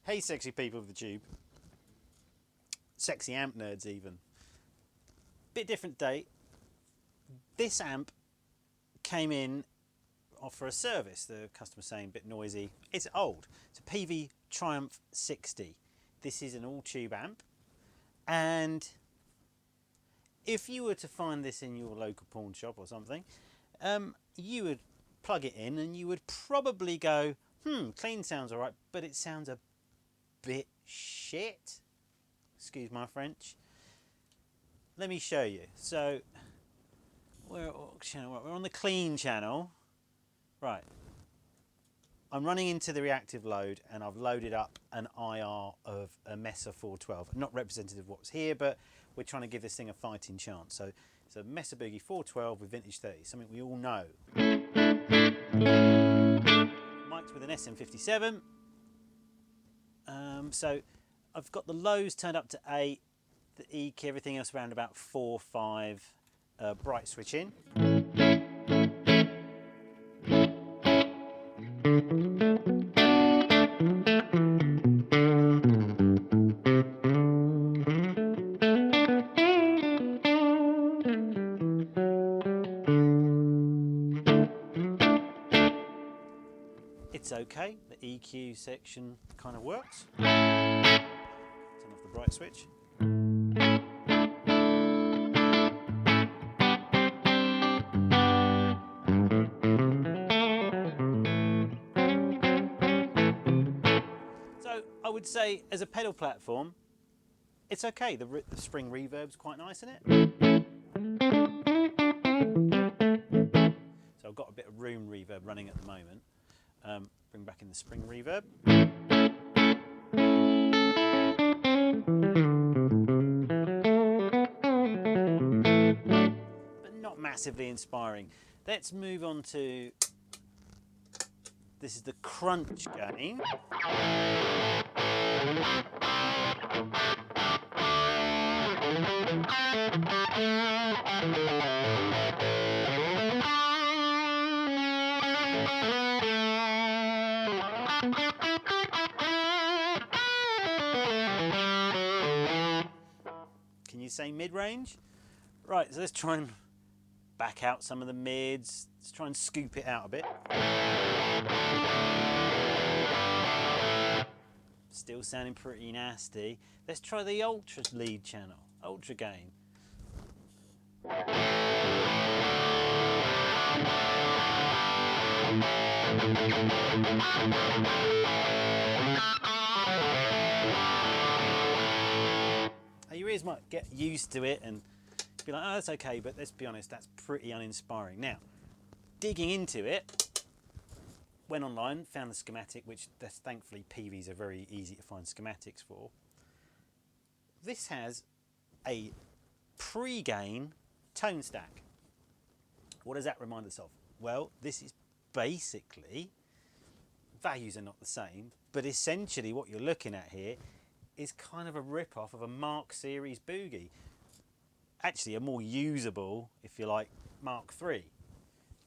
Hey sexy people of the tube. Sexy amp nerds even. Bit different date. This amp came in for a service. The customer saying a bit noisy. It's old. It's a Peavey Triumph 60. This is an all tube amp. And if you were to find this in your local pawn shop or something, you would plug it in and you would probably go, clean sounds all right, but it sounds a bit shit. Excuse my French. Let me show you. So we're on the clean channel. Right. I'm running into the reactive load and I've loaded up an IR of a Mesa 412. Not representative of what's here, but we're trying to give this thing a fighting chance. So it's a Mesa Boogie 412 with vintage 30, something we all know. Mic'd with an SM57. So I've got the lows turned up to 8, the EQ, everything else around about 4, 5, bright switch in. It's okay, the EQ section kind of works. Turn off the bright switch. So I would say as a pedal platform, it's okay. The spring reverb's quite nice in it. So I've got a bit of room reverb running at the moment. Bring back in the spring reverb. But not massively inspiring. Let's move on to, this is the crunch gain. Can you say mid-range? Right, so let's try and back out some of the mids. Let's try and scoop it out a bit. Still sounding pretty nasty. Let's try the ultra lead channel, ultra gain. Your ears might get used to it and be like, oh, that's okay, but let's be honest, that's pretty uninspiring. Now, digging into it, went online, found the schematic, which thankfully Peaveys are very easy to find schematics for. This has a pre-gain tone stack. What does that remind us of? Well, this is basically, values are not the same, but essentially what you're looking at here is kind of a rip-off of a Mark series boogie. Actually a more usable, if you like, Mark III.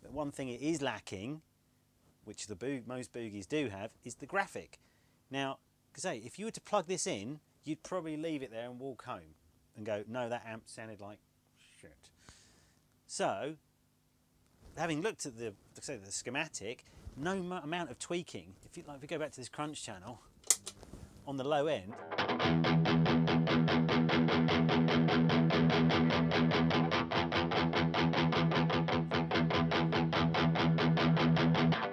But one thing it is lacking, which most boogies do have, is the graphic. Now, say, if you were to plug this in, you'd probably leave it there and walk home and go, no, that amp sounded like shit. So, having looked at the schematic, no amount of tweaking. If we go back to this crunch channel, on the low end,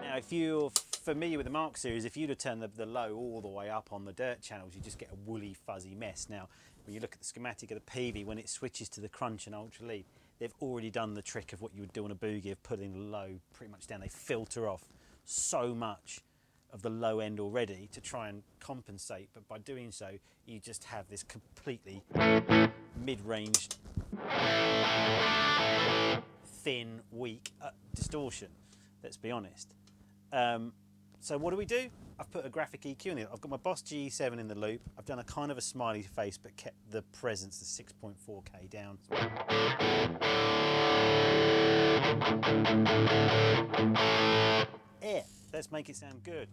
now if you're familiar with the Mark series, if you'd have turned the low all the way up on the dirt channels, you just get a woolly fuzzy mess. Now when you look at the schematic of the Peavey, when it switches to the crunch and ultra lead, they've already done the trick of what you would do on a boogie of putting the low pretty much down. They filter off so much of the low end already to try and compensate, but by doing so you just have this completely mid-range, thin, weak distortion, let's be honest. So what do? I've put a graphic EQ in it. I've got my Boss G7 in the loop. I've done a kind of a smiley face but kept the presence, the 6.4K down. Yeah, let's make it sound good.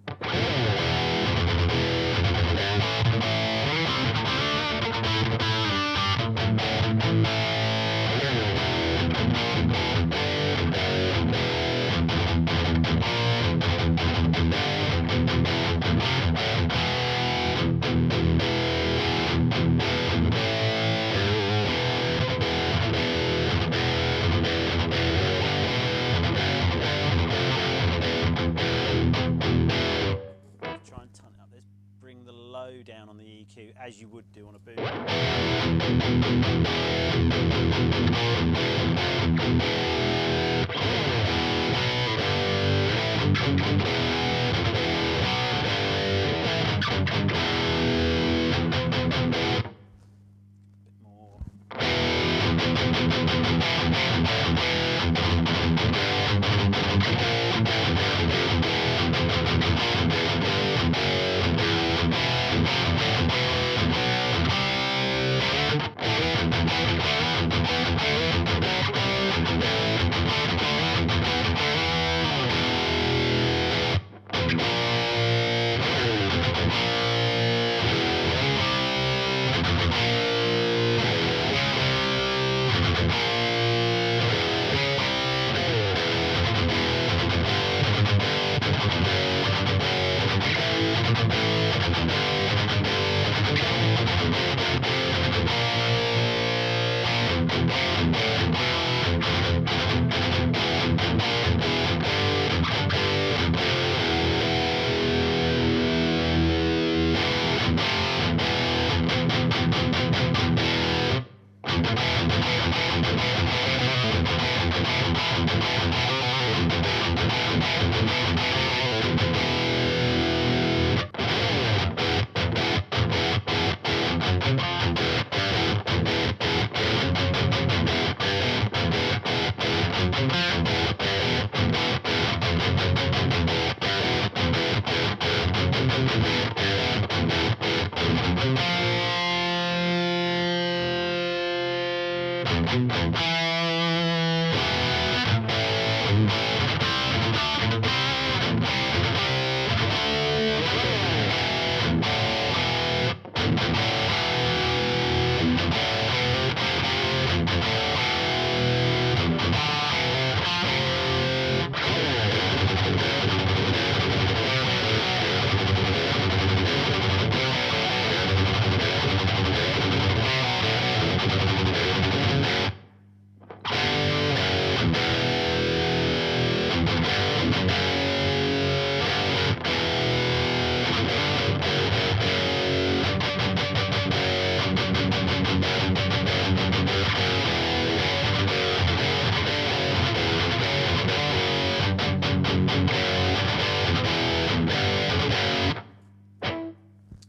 Down on the EQ as you would do on a boom. A bit more.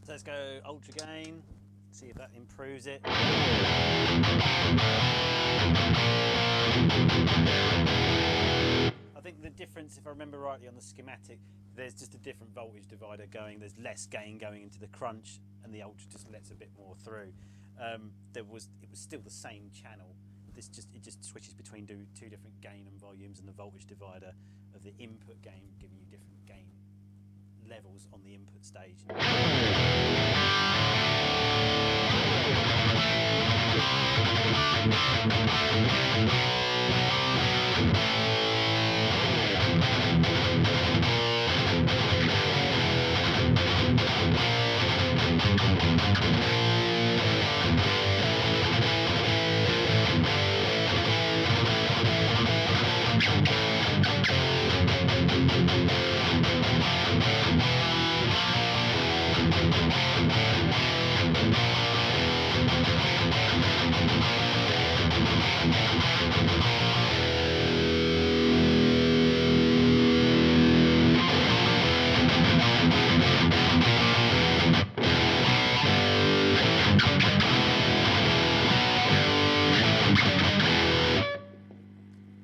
Let's go ultra gain, see if that improves it. I think the difference, if I remember rightly on the schematic, there's just a different voltage divider going, there's less gain going into the crunch, and the ultra just lets a bit more through. It was still the same channel. It just switches between two different gain and volumes, and the voltage divider of the input gain giving you different gain levels on the input stage.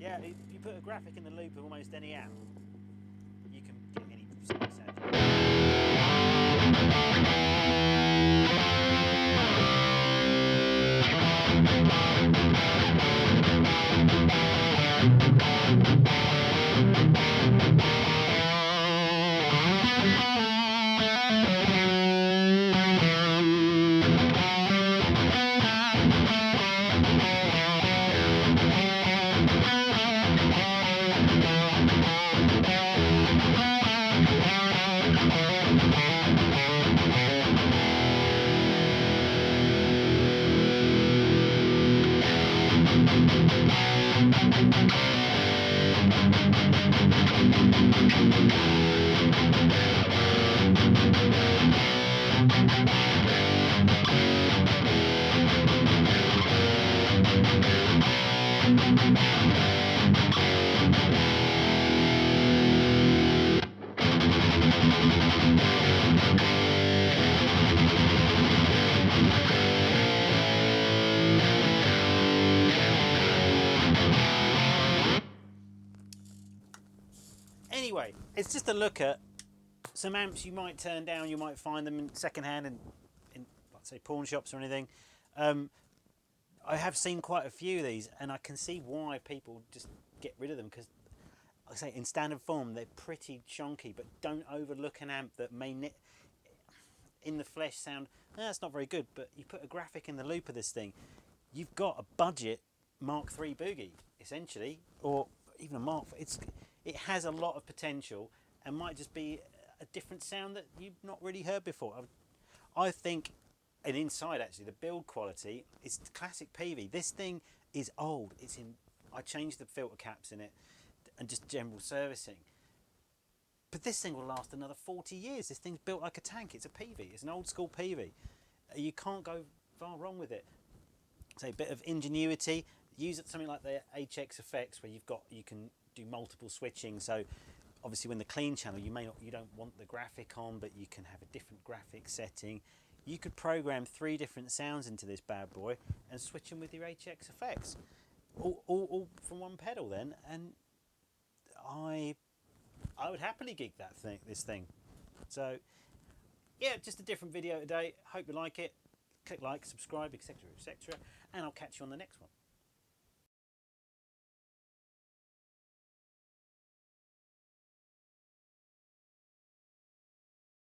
Yeah, if you put a graphic in the loop of almost any amp, you can get any sound. Anyway, it's just a look at some amps you might turn down. You might find them in second hand in like say pawn shops or anything. I have seen quite a few of these, and I can see why people just get rid of them, because, like I say, in standard form they're pretty chunky. But don't overlook an amp that may in the flesh sound, that's not very good. But you put a graphic in the loop of this thing, you've got a budget Mark III boogie essentially, or even a Mark. It has a lot of potential and might just be a different sound that you've not really heard before. I think, and inside actually, the build quality is classic Peavey. This thing is old. I changed the filter caps in it and just general servicing. But this thing will last another 40 years. This thing's built like a tank. It's a Peavey. It's an old school Peavey. You can't go far wrong with it. So a bit of ingenuity. Use something like the HX effects where you can do multiple switching. So obviously when the clean channel you don't want the graphic on, but you can have a different graphic setting. You could program 3 different sounds into this bad boy and switch them with your HX effects, all from one pedal then. And I would happily gig this thing. So yeah, just a different video today. Hope you like it. Click like, subscribe, etc., etc., and I'll catch you on the next one.